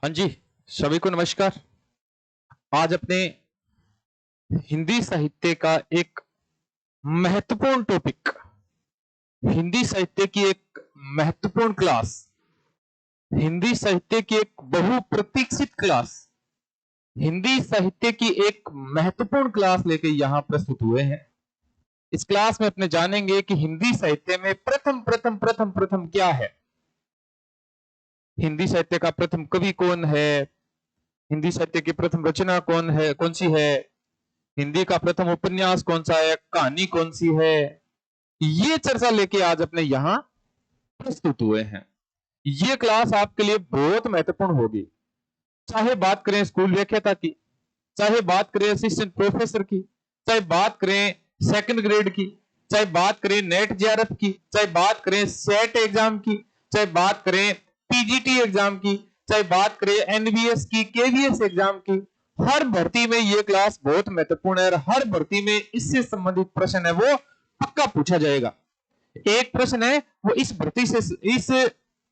हाँ जी, सभी को नमस्कार। आज अपने हिंदी साहित्य का एक महत्वपूर्ण टॉपिक, हिंदी साहित्य की एक महत्वपूर्ण क्लास, हिंदी साहित्य की एक बहुप्रतीक्षित क्लास, हिंदी साहित्य की एक महत्वपूर्ण क्लास लेके यहाँ प्रस्तुत हुए हैं। इस क्लास में अपने जानेंगे कि हिंदी साहित्य में प्रथम प्रथम प्रथम प्रथम क्या है, हिंदी साहित्य का प्रथम कवि कौन है, हिंदी साहित्य की प्रथम रचना कौन सी है, हिंदी का प्रथम उपन्यास कौन सा है, कहानी कौन सी है। ये चर्चा लेके आज अपने यहां प्रस्तुत हुए हैं। ये क्लास आपके लिए बहुत महत्वपूर्ण होगी। चाहे बात करें स्कूल व्याख्याता की, चाहे बात करें असिस्टेंट प्रोफेसर की, चाहे बात करें सेकंड ग्रेड की, चाहे बात करें नेट जेआरएफ की, चाहे बात करें सेट एग्जाम की, चाहे बात करें पीजीटी एग्जाम की, चाहे बात करें एनबीएस की, केवीएस एग्जाम की, हर भर्ती में ये क्लास बहुत महत्वपूर्ण है और हर भर्ती में इससे संबंधित प्रश्न है वो पक्का पूछा जाएगा। एक प्रश्न है वो इस भर्ती से, इस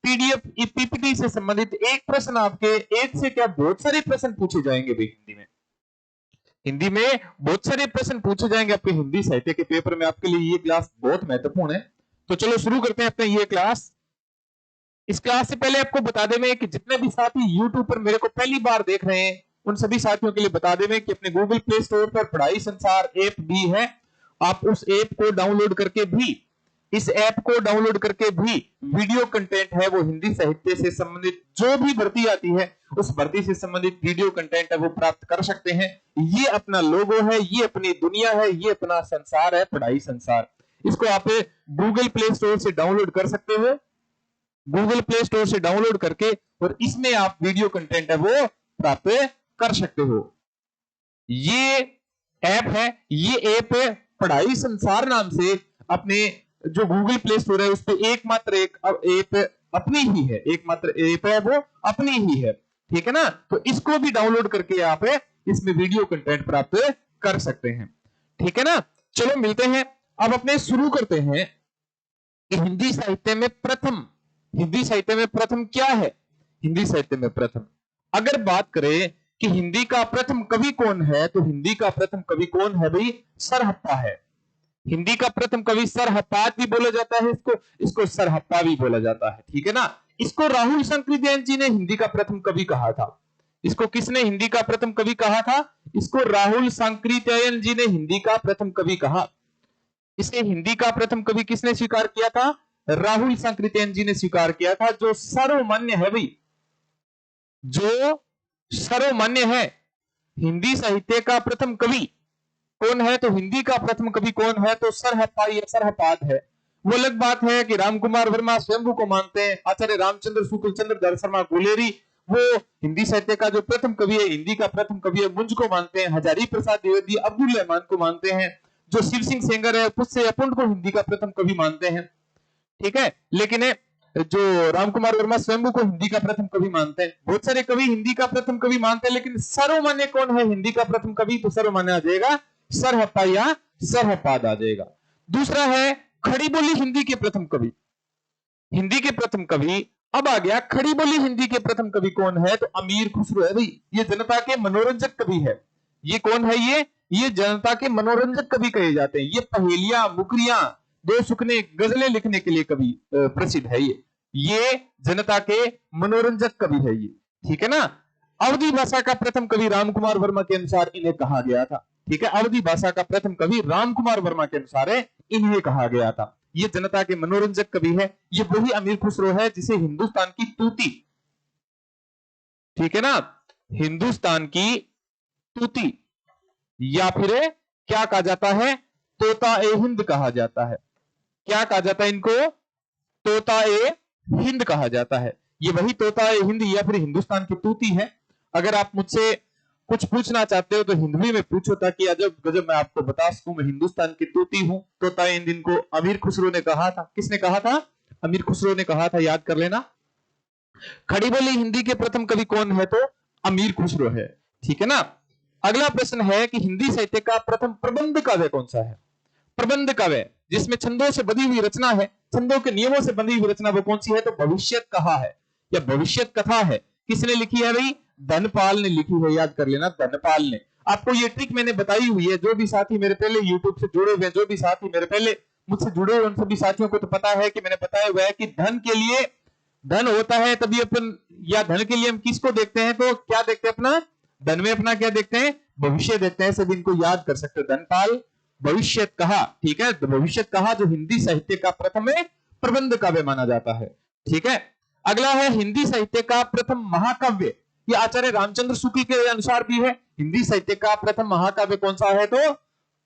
पीडीएफ पीपीटी से संबंधित एक प्रश्न, आपके एक से क्या बहुत सारे प्रश्न पूछे जाएंगे भाई। हिंदी में बहुत सारे प्रश्न पूछे जाएंगे आपके हिंदी साहित्य के पेपर में। आपके लिए ये क्लास बहुत महत्वपूर्ण है। तो चलो शुरू करते हैं अपने ये क्लास। इस क्लास से पहले आपको बता दें मैं कि जितने भी साथी YouTube पर मेरे को पहली बार देख रहे हैं उन सभी साथियों के लिए बता दें मैं कि अपने गूगल प्ले स्टोर पर पढ़ाई संसार ऐप भी है। आप उस ऐप को डाउनलोड करके भी, इस ऐप को डाउनलोड करके भी वीडियो कंटेंट है वो हिंदी साहित्य से संबंधित जो भी भर्ती आती है उस भर्ती से संबंधित वीडियो कंटेंट है वो प्राप्त कर सकते हैं। ये अपना लोगो है, ये अपनी दुनिया है, ये अपना संसार है, पढ़ाई संसार। इसको आप गूगल प्ले स्टोर से डाउनलोड कर सकते हो, गूगल प्ले स्टोर से डाउनलोड करके, और इसमें आप वीडियो कंटेंट है वो प्राप्त कर सकते हो। ये ऐप है, ये ऐप पढ़ाई संसार नाम से अपने जो गूगल प्ले स्टोर है उस पर एकमात्र एक ऐप अपनी ही है, एकमात्र ऐप है वो अपनी ही है। ठीक है ना। तो इसको भी डाउनलोड करके आप इसमें वीडियो कंटेंट प्राप्त कर सकते हैं। ठीक है ना। चलो मिलते हैं। अब अपने शुरू करते हैं कि हिंदी साहित्य में प्रथम, हिंदी साहित्य में प्रथम क्या है। हिंदी साहित्य में प्रथम अगर बात करें कि हिंदी का प्रथम कवि कौन है, तो हिंदी का प्रथम कवि कौन है भाई, सरहप्पा है। हिंदी का प्रथम कवि सरहपात भी बोला जाता है, इसको सरहप्पा भी बोला जाता है। ठीक है ना। इसको राहुल सांकृत्यायन जी ने हिंदी का प्रथम कवि कहा था। इसको किसने हिंदी का प्रथम कवि कहा था, इसको राहुल सांकृत्यायन जी ने हिंदी का प्रथम कवि कहा। इसे हिंदी का प्रथम कवि किसने स्वीकार किया था, राहुल सांकृत्यायन जी ने स्वीकार किया था। जो सर्वमान्य है भाई, जो सर्वमान्य है, हिंदी साहित्य का प्रथम कवि कौन है, तो हिंदी का प्रथम कवि कौन है, तो सरहप्पा या सरहपाद है। वो अलग बात है कि रामकुमार वर्मा स्वयंभू को मानते हैं, आचार्य रामचंद्र शुक्ल चंद्रधर शर्मा गुलेरी वो हिंदी साहित्य का जो प्रथम कवि है, हिंदी का प्रथम कवि है, मुंज को मानते हैं, हजारी प्रसाद द्विवेदी अब्दुल रहमान को मानते हैं, जो शिव सिंह सेंगर है पुष्य अपुंड को हिंदी का प्रथम कवि मानते हैं। ठीक है। लेकिन जो रामकुमार वर्मा स्वयंभू को हिंदी का प्रथम कवि मानते हैं, बहुत सारे कवि हिंदी का प्रथम कवि मानते हैं, लेकिन सर्वमान्य कौन है हिंदी का प्रथम कवि, तो सर्वमान्य आ जाएगा सरहप्पा या सरहपाद आ जाएगा। दूसरा है खड़ी बोली हिंदी के प्रथम कवि। हिंदी के प्रथम कवि अब आ गया खड़ी बोली हिंदी के प्रथम कवि कौन है, तो अमीर खुसरो है भाई। ये जनता के मनोरंजक कवि है। ये कौन है, ये जनता के मनोरंजक कवि कहे जाते हैं। ये पहेलियां, मुकरियां, दो सुखने, गजलें लिखने के लिए कवि प्रसिद्ध है। ये जनता के मनोरंजक कवि है ये। ठीक है ना। अवधी भाषा का प्रथम कवि रामकुमार वर्मा के अनुसार इन्हें कहा गया था। ठीक है। अवधी भाषा का प्रथम कवि रामकुमार वर्मा के अनुसार इन्हें कहा गया था। ये जनता के मनोरंजक कवि है। ये वही अमीर खुसरो है जिसे हिंदुस्तान की तूती, ठीक है ना, हिंदुस्तान की तूती या फिर क्या कहा जाता है, तोता ए हिंद कहा जाता है। क्या कहा जाता है इनको, तोता ए हिंद कहा जाता है। ये वही तोता ए हिंद या फिर हिंदुस्तान की तूती है। अगर आप मुझसे कुछ पूछना चाहते हो तो हिंदी में पूछो, ताकि अजब गजब मैं आपको बता सकूं मैं हिंदुस्तान की तूती हूं। तोता ए हिंद इनको अमीर खुसरो ने कहा था। किसने कहा था, अमीर खुसरो ने कहा था, याद कर लेना। खड़ी बोली हिंदी के प्रथम कवि कौन है, तो अमीर खुसरो है। ठीक है ना। अगला प्रश्न है कि हिंदी साहित्य का प्रथम प्रबंध काव्य कौन सा है। प्रबंध काव्य जिसमें छंदों से बंधी हुई रचना है, छंदों के नियमों से बंधी हुई रचना वो कौन सी है, तो भविष्यत कहा है या भविष्यत कथा है। किसने लिखी है भाई? धनपाल ने लिखी है, याद कर लेना, धनपाल ने। आपको ये ट्रिक मैंने बताई हुई है, जो भी साथी मेरे पहले YouTube से जुड़े हुए हैं, जो भी साथी मेरे पहले मुझसे जुड़े हुए उन सभी साथियों को तो पता है कि मैंने बताया हुआ है कि धन के लिए धन होता है तभी अपन, या धन के लिए हम किसको देखते हैं, तो क्या देखते हैं अपना? धन में अपना क्या देखते हैं? भविष्य देखते हैं। सभी इनको याद कर सकते हो। धनपाल भविष्य कहा, ठीक है, तो भविष्य कहा जो हिंदी साहित्य का प्रथम प्रबंध काव्य माना जाता है। ठीक है, अगला है हिंदी साहित्य का प्रथम महाकाव्य। ये आचार्य रामचंद्र शुक्ल के अनुसार भी है। हिंदी साहित्य का प्रथम महाकाव्य कौन सा है? तो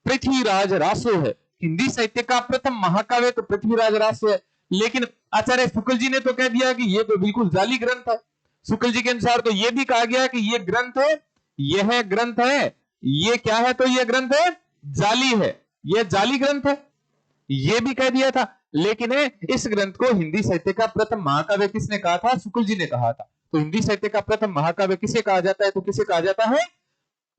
पृथ्वीराज रासो है। हिंदी साहित्य का प्रथम महाकाव्य तो पृथ्वीराज रासो है। लेकिन आचार्य शुक्ल जी ने तो कह दिया कि ये तो बिल्कुल जाली ग्रंथ है। शुक्ल जी के अनुसार तो ये भी कहा गया कि ये ग्रंथ है, यह ग्रंथ है, ये क्या है? तो ये ग्रंथ है जाली है, ये जाली ग्रंथ है, ये भी कह दिया था। लेकिन इस ग्रंथ को हिंदी साहित्य का प्रथम महाकाव्य किसने कहा था? शुक्ल जी ने कहा था। तो हिंदी साहित्य का प्रथम महाकाव्य किसे कहा जाता है? तो किसे कहा जाता है?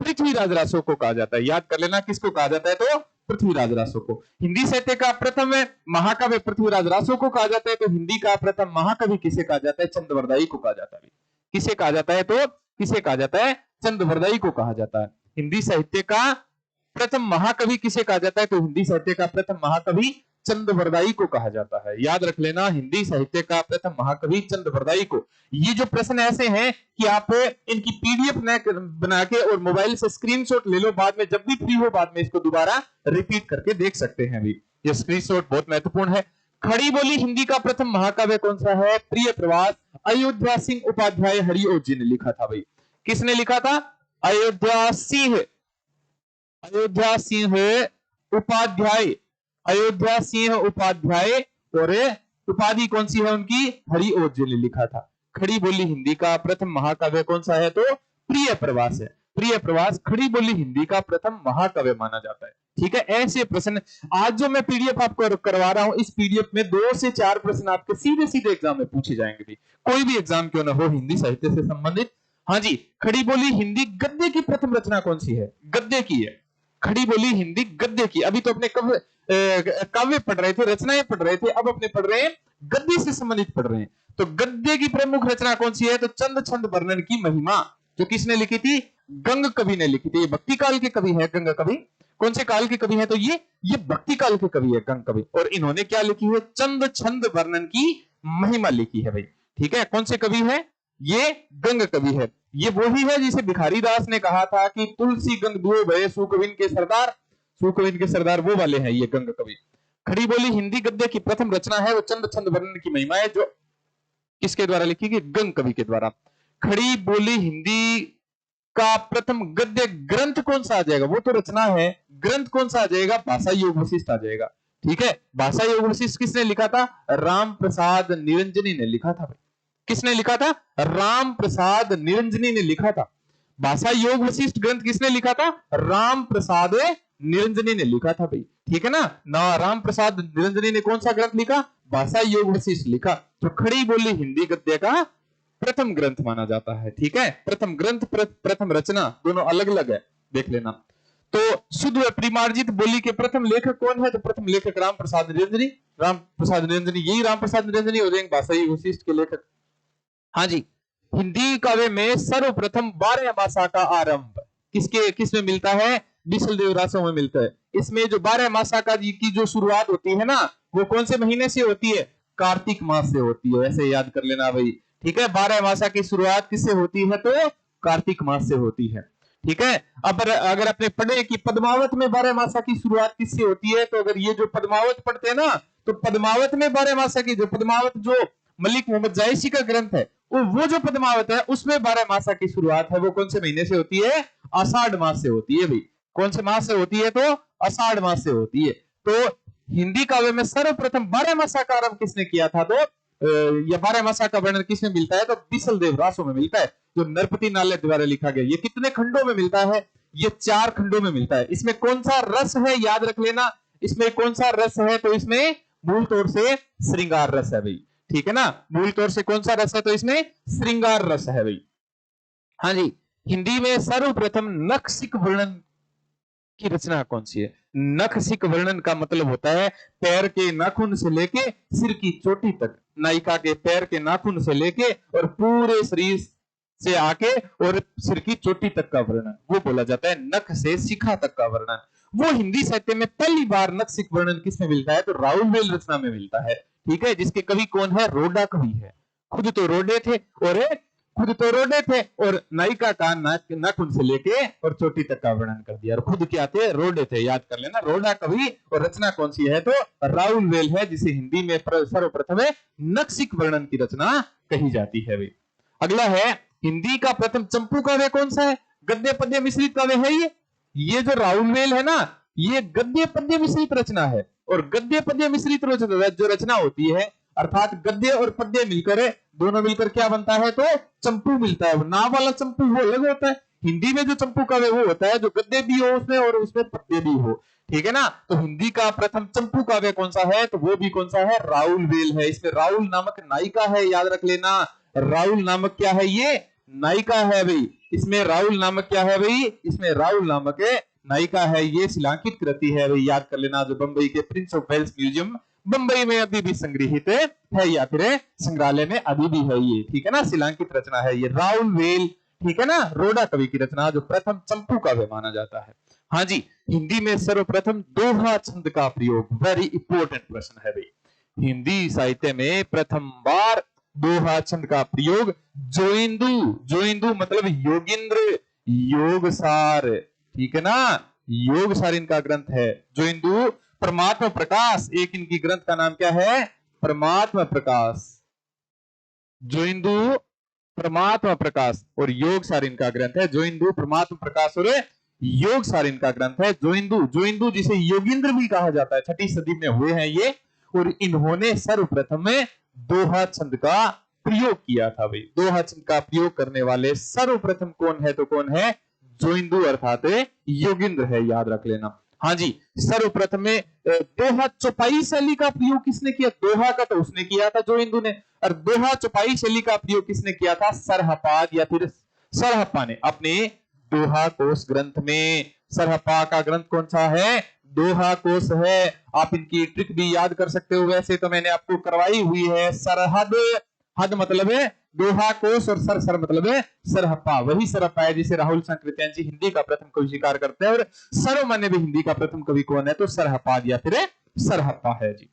पृथ्वीराज रासो को कहा जाता है। याद कर लेना, किसको कहा जाता है? तो पृथ्वीराज रासो को। हिंदी साहित्य का प्रथम महाकाव्य पृथ्वीराज रासो को कहा जाता है। तो हिंदी का प्रथम महाकवि किसे कहा जाता है? चंद्रवरदाई को कहा जाता है। किसे कहा जाता है? तो किसे कहा जाता है? चंद्रवरदाई को कहा जाता है। हिंदी साहित्य का प्रथम महाकवि किसे कहा जाता है? तो हिंदी साहित्य का प्रथम महाकवि चंद्रवरदाई को कहा जाता है। याद रख लेना, हिंदी साहित्य का प्रथम महाकवि चंद्रवरदाई को। ये जो प्रश्न ऐसे हैं कि आप इनकी पीडीएफ बना के और मोबाइल से स्क्रीनशॉट ले लो, बाद में जब भी फ्री हो बाद में इसको दोबारा रिपीट करके देख सकते हैं भी। ये स्क्रीनशॉट बहुत महत्वपूर्ण है। खड़ी बोली हिंदी का प्रथम महाकाव्य कौन सा है? प्रिय प्रवास अयोध्या सिंह उपाध्याय हरिओ जी ने लिखा था भाई। किसने लिखा था? अयोध्या सिंह उपाध्याय, अयोध्या सिंह उपाध्याय। और उपाधि कौन सी है उनकी? हरिओ जी ने लिखा था। खड़ी बोली हिंदी का प्रथम महाकाव्य कौन सा है? तो प्रिय प्रवास है। प्रिय प्रवास खड़ी बोली हिंदी का प्रथम महाकाव्य माना जाता है। ठीक है, ऐसे प्रश्न आज जो मैं पीडीएफ आपको करवा रहा हूं, इस पीडीएफ में 2 से 4 प्रश्न आपके सीधे सीधे एग्जाम में पूछे जाएंगे भी, कोई भी एग्जाम क्यों ना हो हिंदी साहित्य से संबंधित। हाँ जी, खड़ी बोली हिंदी गद्य की प्रथम रचना कौन सी है? गद्य की है। खड़ी बोली हिंदी गद्य की। अभी तो अपने काव्य पढ़ रहे थे, रचनाएं पढ़ रहे थे, अब अपने पढ़ रहे हैं गद्य से संबंधित पढ़ रहे हैं। तो गद्य की प्रमुख रचना कौन सी है? तो चंद छंद वर्णन की महिमा, जो किसने लिखी थी? गंग कवि ने लिखी थी। ये भक्ति काल के कवि है गंग कवि। कौन से काल के कवि है? तो ये भक्ति काल के कवि है गंग कवि। और इन्होंने क्या लिखी है? चंद छंद वर्णन की महिमा लिखी है भाई। ठीक है, कौन से कवि है? ये गंग कवि है। ये वही है जिसे भिखारी दास ने कहा था कि तुलसी गंग दुए भये सुकविन के सरदार, सुकविन के सरदार वो वाले हैं ये गंग कवि। खड़ी बोली हिंदी गद्य की प्रथम रचना है वो चंद छंद वर्णन की महिमा है, जो किसके द्वारा लिखी गई? गंग कवि के द्वारा। खड़ी बोली हिंदी का प्रथम गद्य ग्रंथ कौन सा आ जाएगा? वो तो रचना है, ग्रंथ कौन सा आ जाएगा? भाषा योग वशिष्ठ आ जाएगा। ठीक है, भाषा योग वशिष्ठ किसने लिखा था? राम प्रसाद निरंजनी ने लिखा था भाई। किसने लिखा था? राम प्रसाद निरंजनी ने लिखा था। भाषा योग वशिष्ठ ग्रंथ किसने लिखा था? राम प्रसाद निरंजनी ने लिखा था भाई। ठीक है ना राम प्रसाद निरंजनी ने कौन सा ग्रंथ लिखा? भाषा योग वशिष्ठ लिखा। तो खड़ी बोली हिंदी गद्य का प्रथम ग्रंथ माना जाता है। ठीक है, प्रथम ग्रंथ प्रथम रचना दोनों अलग अलग है, देख लेना। तो शुद्ध व परिमार्जित बोली के प्रथम लेखक कौन है? तो प्रथम लेखक राम प्रसाद निरंजनी। राम प्रसाद निरंजनी, यही राम प्रसाद निरंजनी हो जाएंगे भाषा योग वशिष्ठ के लेखक। हाँ जी, हिंदी काव्य में सर्वप्रथम 12 मासा का आरंभ किसमें मिलता है? बिसल देव रासों में मिलता है। इसमें जो 12 मासा का की जो शुरुआत होती है ना, वो कौन से महीने से होती है? कार्तिक मास से होती है। ऐसे याद कर लेना भाई। ठीक है, 12 मासा की शुरुआत किससे होती है? तो कार्तिक मास से होती है। ठीक है, अब अगर अपने पढ़े कि पद्मावत में 12 मासा की शुरुआत किससे होती है, तो अगर ये जो पद्मावत पढ़ते हैं ना, तो पद्मावत में 12 मासा की जो पद्मावत जो मलिक मोहम्मद जायसी का ग्रंथ है, वो जो पद्मावत है उसमें 12 मासा की शुरुआत है। वो कौन से महीने से होती है? आषाढ़ मास से होती है भाई। कौन से मास से होती है? तो आषाढ़ मास से होती है। तो हिंदी काव्य में सर्वप्रथम 12 मासा का आरंभ किसने किया था? तो यह 12 मासा का वर्णन किसमें मिलता है? तो बिसल देव रासों में मिलता है, जो नरपति नाले द्वारा लिखा गया। ये कितने खंडों में मिलता है? ये 4 खंडों में मिलता है। इसमें कौन सा रस है? याद रख लेना, इसमें कौन सा रस है? तो इसमें मूल तौर से श्रृंगार रस है भाई। ठीक है ना, मूल तौर से कौन सा रस है? तो इसमें श्रृंगार रस है भाई। हाँ जी, हिंदी में सर्वप्रथम नखशिख वर्णन की रचना कौन सी है? नखशिख वर्णन का मतलब होता है पैर के नाखून से लेके सिर की चोटी तक, नायिका के पैर के नाखून से लेके और पूरे शरीर से आके और सिर की चोटी तक का वर्णन वो बोला जाता है नख से शिखा तक का वर्णन। वो हिंदी साहित्य में पहली बार नख वर्णन किसमें मिलता है? तो राउलवेल रचना में मिलता है। ठीक है, जिसके कवि कौन है? रोडा कवि है। खुद तो रोडे थे और नायिका का नख उनसे लेके और चोटी तक का वर्णन कर दिया। और खुद क्या थे? रोडे थे। याद कर लेना, रोडा कवि। और रचना कौन सी है? तो राउलवेल है, जिसे हिंदी में सर्वप्रथम नखशिख वर्णन की रचना कही जाती है भाई। अगला है, हिंदी का प्रथम चंपू काव्य कौन सा है? गद्य पद्य मिश्रित काव्य है ये जो राउलवेल है ना, ये गद्य पद्य मिश्रित रचना है। और गद्य पद्य मिश्रित जो रचना होती है, अर्थात गद्य और पद्य मिलकर, दोनों मिलकर क्या बनता है? तो चंपू मिलता है। नाव वाला चंपू वो अलग होता है। हिंदी में जो चंपू काव्य वो होता है जो गद्य भी हो उसमें और उसमें पद्य भी हो। ठीक है ना? तो हिंदी का प्रथम चंपू काव्य कौन सा है? तो वो भी कौन सा है? राउलवेल है। इसमें राउल नामक नायिका है, याद रख लेना। राउल नामक क्या है? ये नायिका है भाई। इसमें राउल नामक क्या है भाई? इसमें राउल नामक नायिका है। ये शिलांकित कृति है भाई, याद कर लेना। जो बंबई के Prince of Wales Museum Bambai में अभी भी संग्रहित है या फिर संग्रहालय में अभी भी है ये। ठीक है ना? शिलांकित रचना है ये राउलवेल। ठीक है ना? रोडा कवि की रचना जो प्रथम चंपू काव्य माना जाता है। हाँ जी, हिंदी में सर्वप्रथम दोहा छंद का प्रयोग, वेरी इंपॉर्टेंट प्रश्न है भाई। हिंदी साहित्य में प्रथम बार दोहा छंद का प्रयोग जोइंदू मतलब योगिंद्र योगसार, ठीक है ना? योगसार इनका ग्रंथ है। जोइंदू परमात्मा प्रकाश, एक इनकी ग्रंथ का नाम क्या है? परमात्मा प्रकाश। जोइंदू परमात्मा प्रकाश और योगसार इनका ग्रंथ है। जोइंदू परमात्मा प्रकाश और योगसार इनका ग्रंथ है। जोइंदू जिसे योगिंद्र भी कहा जाता है, 6ठी सदी में हुए हैं ये। और इन्होंने सर्वप्रथम दोहा छंद का प्रयोग किया था भाई। दोहा छंद का प्रयोग करने वाले सर्वप्रथम कौन है? तो कौन है? जोइंदू अर्थात योगिंद्र है, याद रख लेना। हाँ जी, सर्वप्रथम दोहा चौपाई शैली का प्रयोग किसने किया? दोहा का तो उसने किया था जोइंदू ने, और दोहा चौपाई शैली का प्रयोग किसने किया था? सरहपाद या फिर सरहप्पा ने अपने दोहा कोश ग्रंथ में। सरहप्पा का ग्रंथ कौन सा है? दोहा कोश है। आप इनकी ट्रिक भी याद कर सकते हो, वैसे तो मैंने आपको करवाई हुई है। सरहद, हद मतलब है दोहा कोश और सर मतलब है सरहप्पा। वही सरहप्पा है जिसे राहुल संकृत्यांशी हिंदी का प्रथम कवि स्वीकार करते हैं। और सर्वमान्य भी हिंदी का प्रथम कवि कौन है? तो सरहपाद या फिर सरहप्पा है जी।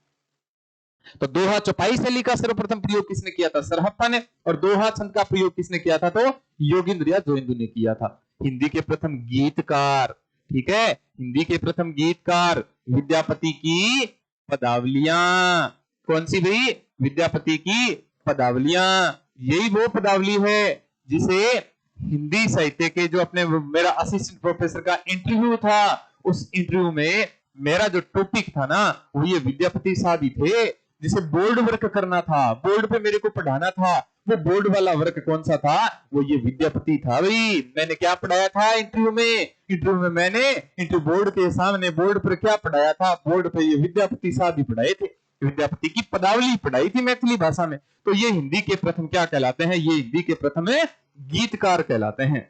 तो दोहा चौपाई शैली का सर्वप्रथम प्रयोग किसने किया था? सरहप्पा ने। और दोहा छंद का प्रयोग किसने किया था? तो योगिंद्र या जोइंदू ने किया था। हिंदी के प्रथम गीतकार, ठीक है, हिंदी के प्रथम गीतकार विद्यापति की पदावलियां। कौन सी भाई? विद्यापति की पदावलियां। यही वो पदावली है जिसे हिंदी साहित्य के जो अपने मेरा असिस्टेंट प्रोफेसर का इंटरव्यू था, उस इंटरव्यू में मेरा जो टॉपिक था ना वो ये विद्यापति साहब ही थे, जिसे बोर्ड वर्क करना था, बोर्ड पे मेरे को पढ़ाना था। वो बोर्ड वाला वर्क कौन सा था? वो ये विद्यापति था भाई। मैंने क्या पढ़ाया था इंटरव्यू में? इंटरव्यू में मैंने इंटरव्यू बोर्ड के सामने बोर्ड पर क्या पढ़ाया था? बोर्ड पे ये विद्यापति साहब ही पढ़ाए थे, विद्यापति की पदावली पढ़ाई थी मैथिली भाषा में। तो ये हिंदी के प्रथम क्या कहलाते हैं? ये हिंदी के प्रथम गीतकार कहलाते हैं।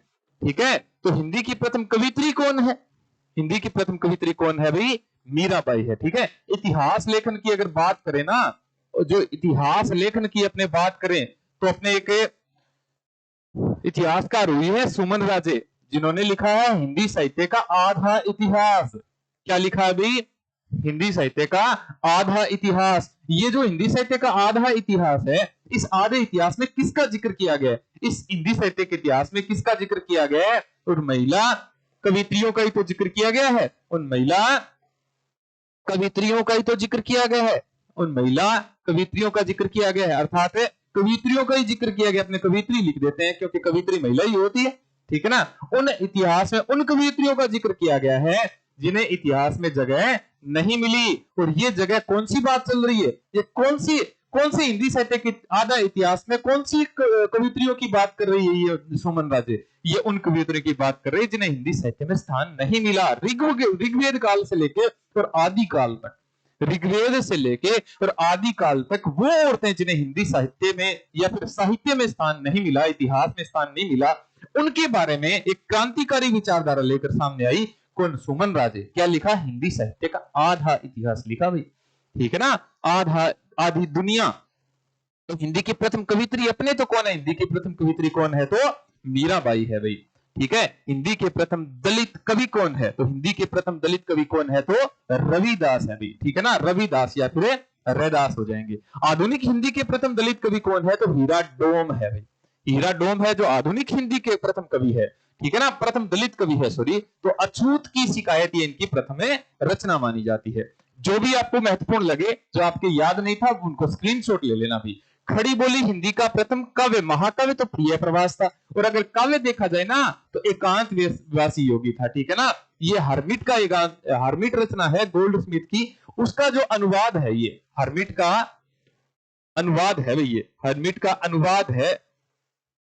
ठीक है, तो हिंदी की प्रथम कवित्री कौन है? हिंदी की प्रथम कवित्री कौन है भाई? मीराबाई है। ठीक है, इतिहास लेखन की अगर बात करें ना, जो इतिहास लेखन की अपने बात करें तो अपने एक इतिहासकार हुई है सुमन राजे, जिन्होंने लिखा है हिंदी साहित्य का आधा इतिहास। क्या लिखा है भाई? हिंदी साहित्य का आधा इतिहास। ये जो हिंदी साहित्य का आधा इतिहास है, इस आधे इतिहास में किसका जिक्र किया गया है? इस हिंदी साहित्य के इतिहास में किसका जिक्र किया गया है? उन महिला कवित्रियों का ही तो जिक्र किया गया है। उन महिला कवित्रियों का ही तो जिक्र किया गया है। उन महिला कवित्रियों का जिक्र किया गया है, अर्थात कवित्रियों का ही जिक्र किया गया। अपने कवित्री लिख देते हैं क्योंकि कवित्री महिला ही होती है। ठीक है ना? उन इतिहास में उन कवित्रियों का जिक्र किया गया है जिन्हें इतिहास में जगह नहीं मिली। और ये जगह कौन सी बात चल रही है? ये कौन सी हिंदी साहित्य के आधा इतिहास में कौन सी कवित्रियों की बात कर रही है ये सुमन राजे? ये उन कवित्रियों की बात कर रही है जिन्हें हिंदी साहित्य में स्थान नहीं मिला। ऋग्वेद काल से लेके और आदि काल तक, ऋग्वेद से लेके और आदि काल तक वो औरतें जिन्हें हिंदी साहित्य में या फिर साहित्य में स्थान नहीं मिला, इतिहास में स्थान नहीं मिला, उनके बारे में एक क्रांतिकारी विचारधारा लेकर सामने आई। कौन? सुमन राजे। क्या लिखा? हिंदी साहित्य का आधा इतिहास लिखा भाई। ठीक है ना? आधी दुनिया। तो हिंदी की प्रथम कवित्री अपने तो कौन है? हिंदी की प्रथम कवित्री कौन है? तो मीराबाई है भाई। ठीक है, हिंदी के प्रथम दलित कवि कौन है? तो हिंदी के प्रथम दलित कवि कौन है? तो रविदास है भाई। ठीक है ना, रविदास या फिर रैदास हो जाएंगे। आधुनिक हिंदी के प्रथम दलित कवि कौन है? तो हीरा डोम है भाई। हीरा डोम है जो आधुनिक हिंदी के प्रथम कवि है। ठीक है ना, प्रथम दलित कवि है, सॉरी। तो अछूत की शिकायत ये इनकी प्रथम रचना मानी जाती है। जो भी आपको महत्वपूर्ण लगे, जो आपके याद नहीं था, उनको स्क्रीनशॉट ले लेना भी। खड़ी बोली हिंदी का प्रथम काव्य, महाकाव्य तो प्रिय प्रवास था। और अगर काव्य देखा जाए ना, तो एकांत वासी योगी था। ठीक है ना, ये हरमिट का हरमिट रचना है गोल्ड स्मिथ की, उसका जो अनुवाद है, ये हरमिट का अनुवाद है भाई, ये हरमिट का अनुवाद है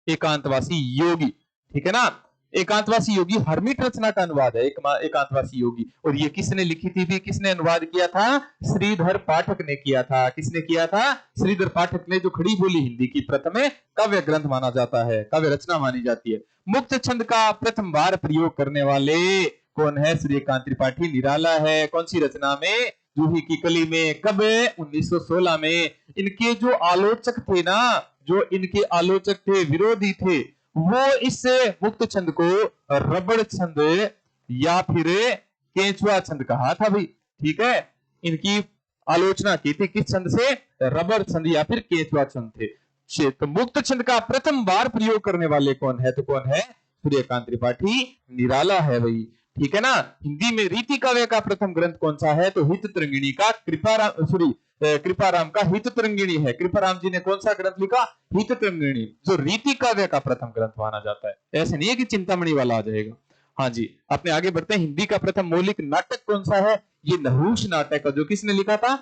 एकांतवासी योगी। ठीक है ना, एकांतवासी योगी हरमिट रचना का अनुवाद है एकांतवासी योगी। और ये किसने लिखी थी भी, किसने अनुवाद किया था? श्रीधर पाठक ने किया था। किसने किया था? श्रीधर पाठक ने, जो खड़ी बोली हिंदी की प्रथम काव्य ग्रंथ माना जाता है, काव्य रचना मानी जाती है। मुक्त छंद का प्रथम बार प्रयोग करने वाले कौन है? सूर्यकांत त्रिपाठी निराला है। कौन सी रचना में? जूही की कली में। कब? 1916 में। इनके जो आलोचक थे ना, जो इनके आलोचक थे, विरोधी थे, वो इस मुक्त छंद को रबड़ छंद या फिर केंचुआ छंद कहा था भाई। ठीक है, इनकी आलोचना की थी किस छंद से? रबड़ छंद या फिर केंचुआ छंद थे। तो मुक्त छंद का प्रथम बार प्रयोग करने वाले कौन है? तो कौन है? सूर्यकांत त्रिपाठी निराला है भाई। ठीक है ना, हिंदी में रीति काव्य का प्रथम ग्रंथ कौन सा है? तो हित तरंगिणी का कृपाराम का हित तरंगिणी है। कृपाराम जी ने कौन सा ग्रंथ लिखा? हित तरंगिणी, जो रीति काव्य का प्रथम ग्रंथ माना जाता है। ऐसे नहीं है कि चिंतामणि वाला आ जाएगा। हाँ जी, अपने आगे बढ़ते हैं। हिंदी का प्रथम मौलिक नाटक कौन सा है? ये नहुष नाटक है, जो किसने लिखा था?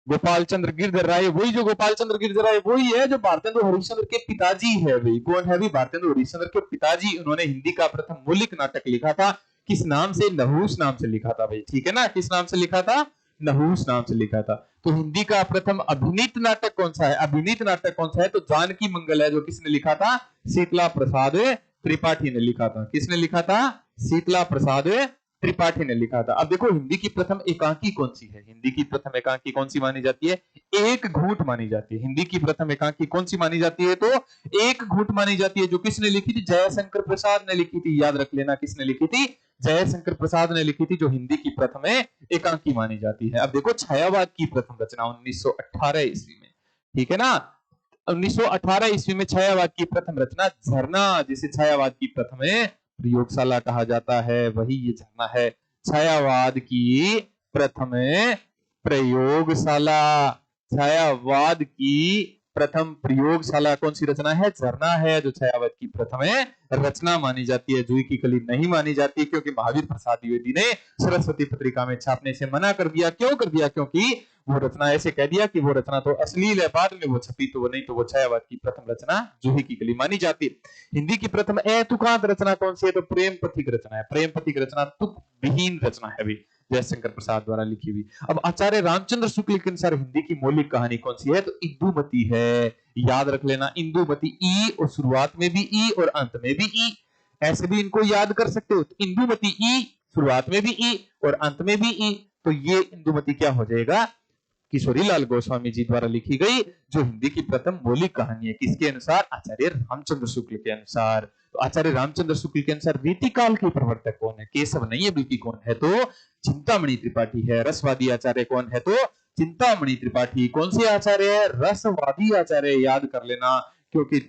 गोपाल चंद्र गिरधर राय। वही जो गोपाल चंद्र गिरधर राय वही है जो भारतेंदु हरिश्चंद्र के पिताजी है भाई। कौन है भी? भारतेंदु हरिश्चंद्र के पिताजी। उन्होंने हिंदी का प्रथम मौलिक नाटक लिखा था। किस नाम से? नहुष नाम से लिखा था भाई। ठीक है ना, किस नाम से लिखा था? नहुष नाम से लिखा था। तो हिंदी का प्रथम अभिनीत नाटक कौन सा है? अभिनीत नाटक कौन सा है? तो जानकी मंगल है, जो किसने लिखा था? शीतला प्रसाद त्रिपाठी ने लिखा था। किसने लिखा था? शीतला प्रसाद त्रिपाठी ने लिखा था। अब देखो, हिंदी की प्रथम एकांकी कौन सी है? हिंदी की प्रथम एकांकी कौन सी मानी जाती है? एक घूंट मानी जाती है। हिंदी की प्रथम एकांकी कौन सी मानी जाती है? तो एक घूंट मानी जाती है, जो किसने लिखी थी? जयशंकर प्रसाद ने लिखी थी। याद रख लेना, किसने लिखी थी? जयशंकर प्रसाद ने लिखी थी, जो हिंदी की प्रथम एकांकी मानी जाती है। अब देखो, छायावाद की प्रथम रचना 1918 ईस्वी में। ठीक है ना, 1918 ईस्वी में छायावाद की प्रथम रचना झरना, जिसे छायावाद की प्रथम प्रयोगशाला कहा जाता है, वही ये झरना है। छायावाद की प्रथम प्रयोगशाला, छायावाद की प्रथम प्रयोगशाला कौन सी रचना है? झरना है, जो छायावाद की प्रथम रचना मानी जाती है। जूही की कली नहीं मानी जाती, क्योंकि महावीर प्रसाद द्विवेदी ने सरस्वती पत्रिका में छापने से मना कर दिया। क्यों कर दिया? क्योंकि वो रचना ऐसे कह दिया कि वो रचना तो अश्लील है, बाद में वो छपी तो वो नहीं, तो वो छायावाद की प्रथम रचना जूही की कली मानी जाती है। हिंदी की प्रथम तुकांत रचना कौन सी है? तो प्रेम पथिक रचना है। प्रेम पथिक रचना तुक विहीन रचना है भी, जयशंकर प्रसाद द्वारा लिखी हुई। अब आचार्य रामचंद्र शुक्ल के अनुसार हिंदी की मौलिक कहानी कौन सी है? तो इंदुमती है। याद रख लेना, इंदुमती। ई, और शुरुआत में भी ई और अंत में भी ई, ऐसे भी इनको याद कर सकते हो। तो इंदुमती ई, शुरुआत में भी ई और अंत में भी ई, तो ये इंदुमती क्या हो जाएगा? किशोरीलाल गोस्वामी जी द्वारा लिखी गई जो हिंदी की प्रथम मौलिक कहानी है। किसके अनुसार? आचार्य रामचंद्र शुक्ल के अनुसार। तो आचार्य रामचंद्र शुक्ल के अनुसार रीतिकाल के प्रवर्तक कौन है? केशव नहीं है, बल्कि कौन है? तो चिंतामणि त्रिपाठी है। रसवादी आचार्य कौन है? तो चिंतामणि त्रिपाठी। कौन से आचार्य है? रसवादी आचार्य। याद कर लेना, क्योंकि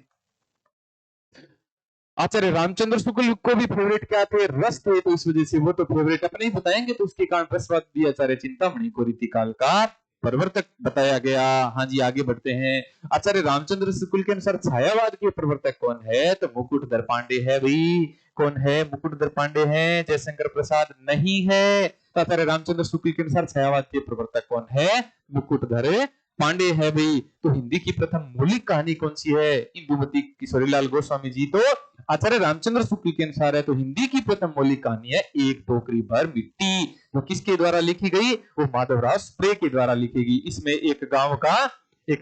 आचार्य रामचंद्र शुक्ल को भी फेवरेट क्या थे? रस थे, तो इस वजह से वो तो फेवरेट अपने ही बताएंगे, तो उसके कारण रसवादी आचार्य चिंतामणि को रीतिकाल का प्रवर्तक बताया गया। हाँ जी, आगे बढ़ते हैं। आचार्य रामचंद्र शुक्ल के अनुसार छायावाद के प्रवर्तक कौन है? तो मुकुटधर पांडे है भाई। कौन है? मुकुटधर पांडे है। जयशंकर प्रसाद नहीं है। तो आचार्य रामचंद्र शुक्ल के अनुसार छायावाद के प्रवर्तक कौन है? मुकुटधर पांडे है भाई। तो हिंदी की प्रथम मौलिक कहानी कौन सी है? इंदुमती किशोरीलाल गोस्वामी जी। तो आचार्य रामचंद्र शुक्ल के अनुसार है, तो हिंदी की प्रथम मौलिक कहानी है एक टोकरी भर मिट्टी, जो किसके द्वारा लिखी गई? वो माधवराव स्प्रे के द्वारा लिखी गई। इसमें एक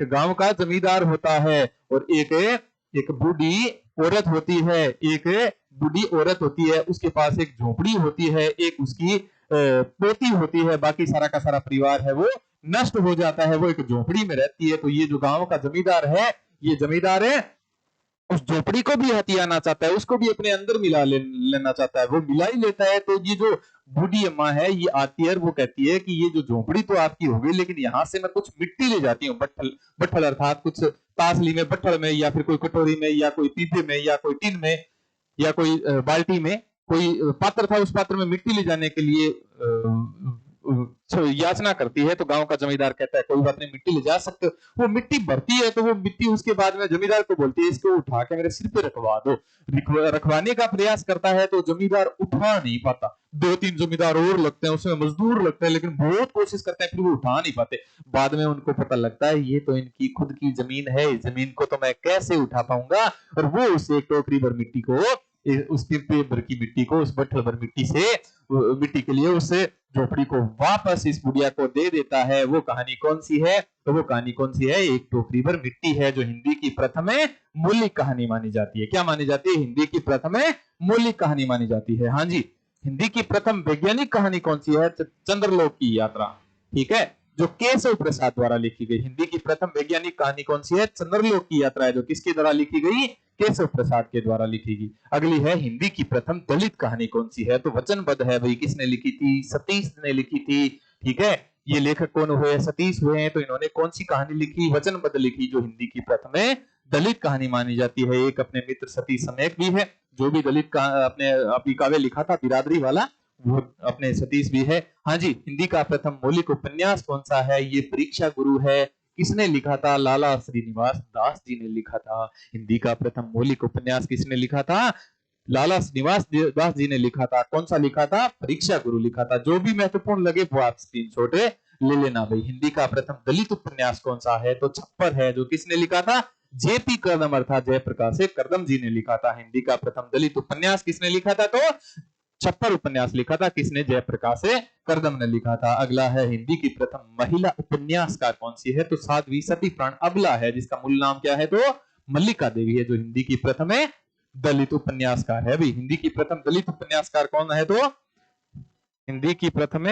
गांव का जमींदार होता है, और एक बूढ़ी औरत होती है। एक बूढ़ी औरत होती है, उसके पास एक झोपड़ी होती है, एक उसकी पोती होती है। बाकी सारा का सारा परिवार है वो नष्ट हो जाता है, वो एक झोपड़ी में रहती है। तो ये जो गांव का जमींदार है, ये जमींदार है उस झोपड़ी को भी हथियाना चाहता है, उसको भी अपने अंदर लेना चाहता है, वो मिला ही लेता है। तो ये जो बूढ़ी अम्मा है ये आती है, वो कहती है कि ये जो झोपड़ी तो आपकी हो गई, लेकिन यहाँ से मैं कुछ मिट्टी ले जाती हूँ, बट्ठल, बट्ठल अर्थात कुछ तासली में, बट्ठल में, या फिर कोई कटोरी में, या कोई पीपे में, या कोई टिन में, या कोई बाल्टी में, कोई पात्र था, उस पात्र में मिट्टी ले जाने के लिए याचना करती है। तो गांव का जमींदार कहता है कोई बात नहीं, मिट्टी ले जा सकते हो। वो मिट्टी भरती है, तो वो मिट्टी उसके बाद में जमींदार को बोलती है इसको उठा के मेरे सिर पे रखवा दो। रखवाने का प्रयास करता है तो जमींदार उठा नहीं पाता। 2-3 जमींदार और लगते हैं, उसमें मजदूर लगते हैं, लेकिन बहुत कोशिश करते हैं, फिर वो उठा नहीं पाते। बाद में उनको पता लगता है ये तो इनकी खुद की जमीन है, इस जमीन को तो मैं कैसे उठा पाऊंगा। और वो उसे एक टोकरी भर मिट्टी को, उस पिपे भर की मिट्टी को, उस बट्ठल भर मिट्टी से, मिट्टी के लिए उसे झोपड़ी को वापस इस बुढ़िया को दे देता है। वो कहानी कौन सी है? तो वो कहानी कौन सी है? एक टोकरी भर मिट्टी है, जो हिंदी की प्रथम मौलिक कहानी मानी जाती है। क्या मानी जाती है? हिंदी की प्रथम मौलिक कहानी मानी जाती है। हाँ जी, हिंदी की प्रथम वैज्ञानिक कहानी कौन सी है? चंद्रलोक की यात्रा, ठीक है, जो केशव प्रसाद द्वारा लिखी गई। हिंदी की प्रथम वैज्ञानिक कहानी कौन सी है? चंद्रलोक की यात्रा है, जो किसके द्वारा लिखी गई? केशव प्रसाद के द्वारा लिखी गई। अगली है हिंदी की प्रथम दलित कहानी कौन सी है? तो वचनबद्ध है भाई, किसने लिखी थी? सतीश ने लिखी थी, ठीक है। ये लेखक कौन हुए? सतीश हुए हैं। तो इन्होंने कौन सी कहानी लिखी? वचनबद्ध लिखी, जो हिंदी की प्रथम दलित कहानी मानी जाती है। एक अपने मित्र सतीश सम्यक भी है, जो भी दलित का अपनी काव्य लिखा था बिरादरी वाला, वो अपने सतीश भी है। हाँ जी, हिंदी का प्रथम मौलिक उपन्यास कौन सा है? ये परीक्षा गुरु है। किसने लिखा था? लाला श्रीनिवास दास जी ने लिखा था। हिंदी का प्रथम मौलिक उपन्यास किसने लिखा था? लाला श्रीनिवास दास जी ने लिखा था। कौन सा लिखा था? परीक्षा गुरु लिखा था। जो भी महत्वपूर्ण लगे वो आप स्क्रीनशॉट ले लेना भाई। हिंदी का प्रथम दलित उपन्यास कौन सा है? तो छप्पर है, जो किसने लिखा था? जेपी कर्दम अर्थात जयप्रकाश कर्दम जी ने लिखा था। हिंदी का प्रथम दलित उपन्यास किसने लिखा था? तो छप्पर उपन्यास लिखा था। किसने? जयप्रकाश कर्दम ने लिखा था। अगला है हिंदी की प्रथम महिला उपन्यासकार कौन सी है? तो साध्वी सती प्राण अबला है, जिसका मूल नाम क्या है? तो मल्लिका देवी है, जो हिंदी की प्रथम दलित उपन्यासकार है। भाई हिंदी की प्रथम दलित उपन्यासकार कौन है? तो हिंदी की प्रथम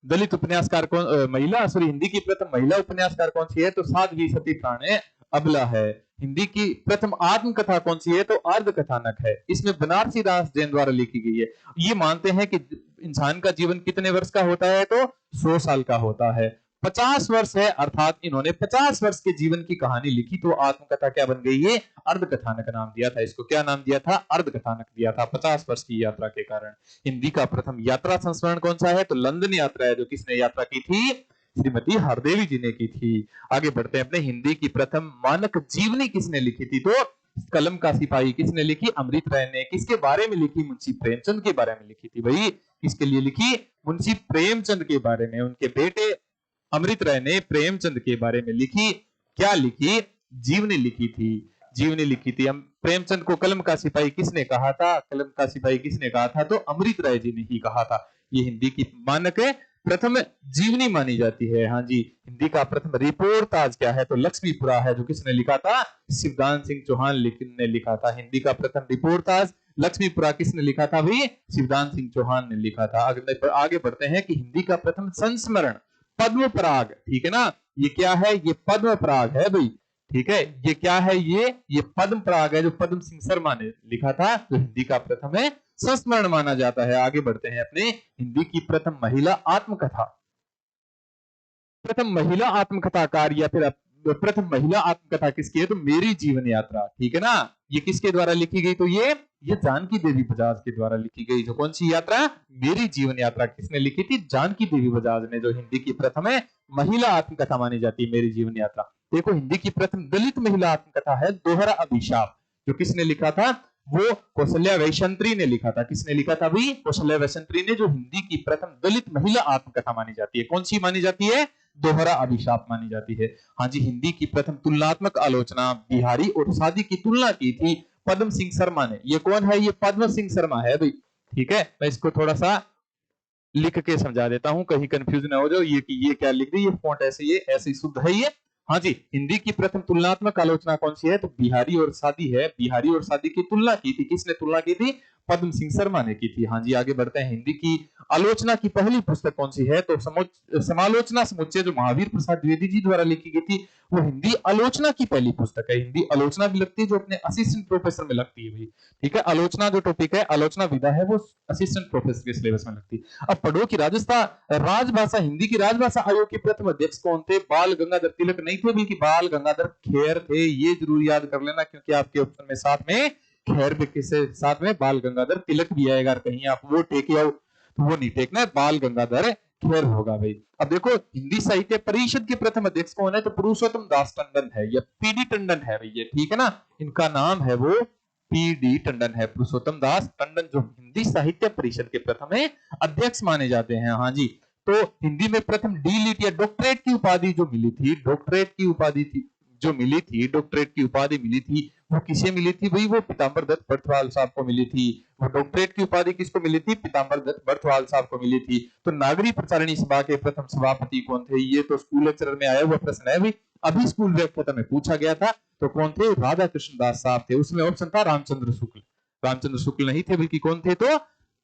दलित उपन्यासकार कौन, महिला, सॉरी, हिंदी की प्रथम महिला उपन्यासकार कौन सी है? तो साध्वी सती प्राण अबला है। हिंदी की प्रथम आत्मकथा कौन सी है? तो अर्ध कथानक है। इसमें बनारसी दास जैन द्वारा लिखी गई है। ये मानते हैं कि इंसान का जीवन कितने वर्ष का होता है? तो 100 साल का होता है। 50 वर्ष है, अर्थात इन्होंने 50 वर्ष के जीवन की कहानी लिखी। तो आत्मकथा क्या बन गई? ये अर्ध कथानक नाम दिया था इसको। क्या नाम दिया था? अर्ध कथानक दिया था, 50 वर्ष की यात्रा के कारण। हिंदी का प्रथम यात्रा संस्मरण कौन सा है? तो लंदन यात्रा है, जो किसने यात्रा की थी? श्रीमती हरदेवी जी ने की थी। आगे बढ़ते हैं अपने। हिंदी की प्रथम मानक जीवनी किसने लिखी थी? तो कलम का सिपाही किसने लिखी? अमृत राय ने। किसके बारे में लिखी? मुंशी प्रेमचंद के बारे में लिखी थी। भाई किसके लिए लिखी? मुंशी प्रेमचंद के बारे में। उनके बेटे अमृत राय ने प्रेमचंद के बारे में लिखी। क्या लिखी? जीवनी लिखी थी, जीवनी लिखी थी। प्रेमचंद को कलम का सिपाही किसने कहा था? कलम का सिपाही किसने कहा था? तो अमृत राय जी ने ही कहा था। ये हिंदी की मानक प्रथम जीवनी मानी जाती है। हाँ जी, हिंदी का प्रथम रिपोर्टाज क्या है? तो लक्ष्मीपुरा है, जो किसने लिखा था? शिवदान सिंह चौहान ने लिखा था। हिंदी का प्रथम रिपोर्टाज लक्ष्मीपुरा किसने लिखा था? भी शिवदान सिंह चौहान ने लिखा था। आगे बढ़ते हैं कि हिंदी का प्रथम संस्मरण पद्म पराग, ठीक है ना। ये क्या है? ये पद्म पराग है भाई, ठीक है। ये क्या है? ये पद्म पराग है, जो पद्म सिंह शर्मा ने लिखा था। तो हिंदी का प्रथम संस्मरण माना जाता है। आगे बढ़ते हैं अपने। हिंदी की प्रथम महिला आत्मकथा, प्रथम महिला आत्मकथाकार या फिर प्रथम महिला आत्मकथा किसकी है? तो मेरी जीवन यात्रा, ठीक है ना। ये किसके द्वारा लिखी गई? तो ये जानकी देवी बजाज के द्वारा लिखी गई। जो कौन सी यात्रा? मेरी जीवन यात्रा। किसने लिखी थी? जानकी देवी बजाज ने। जो हिंदी की प्रथम महिला आत्मकथा मानी जाती है मेरी जीवन यात्रा। देखो, हिंदी की प्रथम दलित महिला आत्मकथा है दोहरा अभिशाप। जो किसने लिखा था? वो कौशल्या वैशंत्री ने लिखा था। किसने लिखा था भाई? कौशल्या वैशंत्री ने। जो हिंदी की प्रथम दलित महिला आत्मकथा मानी जाती है। कौन सी मानी जाती है? दोहरा अभिशाप मानी जाती है। हाँ जी, हिंदी की प्रथम तुलनात्मक आलोचना बिहारी और सादी की तुलना की थी पद्म सिंह शर्मा ने। ये कौन है? ये पद्म सिंह शर्मा है भाई, ठीक है। मैं इसको थोड़ा सा लिख के समझा देता हूं, कहीं कंफ्यूज ना हो जाओ। ये क्या लिख दी? ये फॉन्ट ऐसे, ये ऐसे शुद्ध है ये। हाँ जी, हिंदी की प्रथम तुलनात्मक आलोचना कौन सी है? तो बिहारी और सादी है। बिहारी और सादी की तुलना की थी। किसने तुलना की थी? पद्म सिंह शर्मा ने की थी। हाँ जी, आगे बढ़ते हैं। हिंदी की आलोचना की पहली पुस्तक कौन सी है? तो समालोचना समुच्चय जो महावीर प्रसाद द्विवेदी जी द्वारा लिखी गई थी, वो हिंदी आलोचना की पहली पुस्तक है। हिंदी आलोचना भी लगती है जो अपने असिस्टेंट प्रोफेसर में लगती है भाई, ठीक है। आलोचना जो टॉपिक है, आलोचना विधा है, वो असिस्टेंट प्रोफेसर के सिलेबस में लगती है। अब पढ़ो कि राजभाषा, हिंदी की राजभाषा आयोग के प्रथम अध्यक्ष कौन थे? बाल गंगाधर तिलक नहीं थे, बल्कि बाल गंगाधर खेर थे। ये जरूर याद कर लेना, क्योंकि आपके ऑप्शन में साथ में खैर के साथ में बाल गंगाधर तिलक भी आएगा। कहीं आप वो टेके आओ तो वो नहीं टेकना है, बाल गंगाधर खैर होगा भाई। अब देखो, हिंदी साहित्य परिषद के प्रथम अध्यक्ष कौन है? तो पुरुषोत्तम दास टंडन है या पीडी टंडन है भैया, ठीक है ना। इनका नाम है वो पीडी टंडन है, पुरुषोत्तम दास टंडन, जो हिंदी साहित्य परिषद के प्रथम अध्यक्ष माने जाते हैं। हाँ जी, तो हिंदी में प्रथम डी.लिट या डॉक्टरेट की उपाधि जो मिली थी, डॉक्टरेट की उपाधि थी जो मिली थी, डॉक्टरेट की उपाधि मिली थी, वो किसे मिली थी भाई? वो पीताम्बर दत्त बर्थवाल साहब को मिली थी। वो डॉक्टरेट की उपाधि किसको मिली थी? पीताम्बर दत्त बर्थवाल साहब को मिली थी। तो नागरी प्रचारिणी सभा के प्रथम सभापति कौन थे? ये तो स्कूल लेक्चर में आया हुआ प्रश्न है भाई, अभी स्कूल व्याख्याता में पूछा गया था। तो कौन थे? राधा कृष्ण दास साहब थे। उसमें ऑप्शन था रामचंद्र शुक्ल, रामचंद्र शुक्ल नहीं थे, बल्कि कौन थे? तो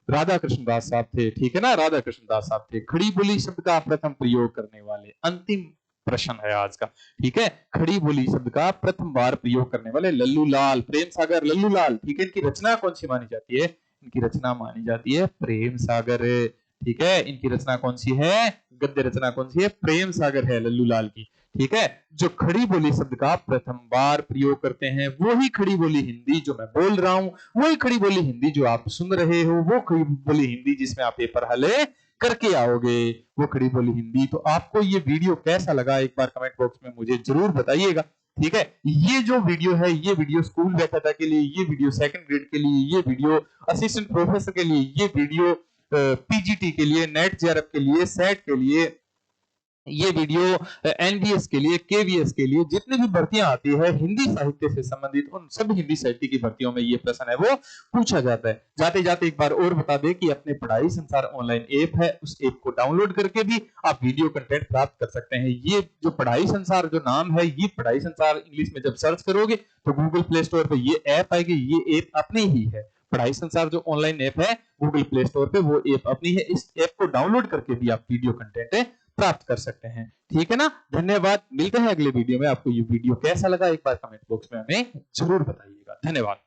राधा कृष्ण दास साहब थे, ठीक है ना। राधा कृष्ण दास साहब थे। खड़ी बोली शब्द का प्रथम प्रयोग करने वाले, अंतिम प्रश्न है आज का, ठीक है। खड़ी बोली शब्द का प्रथम बार प्रयोग करने वाले लल्लू लाल, प्रेम सागर लल्लू लाल, ठीक है। इनकी रचना कौन सी मानी जाती है? इनकी रचना मानी जाती है प्रेम सागर, ठीक है। इनकी रचना कौन सी है? गद्य रचना कौन सी है? प्रेम सागर है लल्लू लाल की, ठीक है। जो खड़ी बोली शब्द का प्रथम बार प्रयोग करते हैं, वही खड़ी बोली हिंदी जो मैं बोल रहा हूं, वही खड़ी बोली हिंदी जो आप सुन रहे हो, वो खड़ी बोली हिंदी जिसमें आप पेपर हल करके आओगे, वो खड़ी बोली हिंदी। तो आपको ये वीडियो कैसा लगा, एक बार कमेंट बॉक्स में मुझे जरूर बताइएगा, ठीक है। ये जो वीडियो है, ये वीडियो स्कूल व्याख्याता के लिए, ये वीडियो सेकंड ग्रेड के लिए, ये वीडियो असिस्टेंट प्रोफेसर के लिए, ये वीडियो पीजीटी के लिए, नेट जेआरएफ के लिए, सेट के लिए, ये वीडियो एनवीएस के लिए, केवीएस के लिए, जितनी भी भर्तियां आती है हिंदी साहित्य से संबंधित, उन सभी हिंदी साहित्य की भर्तियों में ये प्रश्न है वो पूछा जाता है। जाते जाते एक बार और बता दें कि अपने पढ़ाई संसार ऑनलाइन ऐप है, उस ऐप को डाउनलोड करके भी आप वीडियो कंटेंट प्राप्त कर सकते हैं। ये जो पढ़ाई संसार जो नाम है, ये पढ़ाई संसार इंग्लिश में जब सर्च करोगे तो गूगल प्ले स्टोर पर ये ऐप आएगी। ये ऐप अपनी ही है, पढ़ाई संसार जो ऑनलाइन ऐप है, गूगल प्ले स्टोर पे वो ऐप अपनी है। इस ऐप को डाउनलोड करके भी आप वीडियो कंटेंट प्राप्त कर सकते हैं, ठीक है ना। धन्यवाद, मिलते हैं अगले वीडियो में। आपको ये वीडियो कैसा लगा एक बार कमेंट बॉक्स में हमें जरूर बताइएगा। धन्यवाद।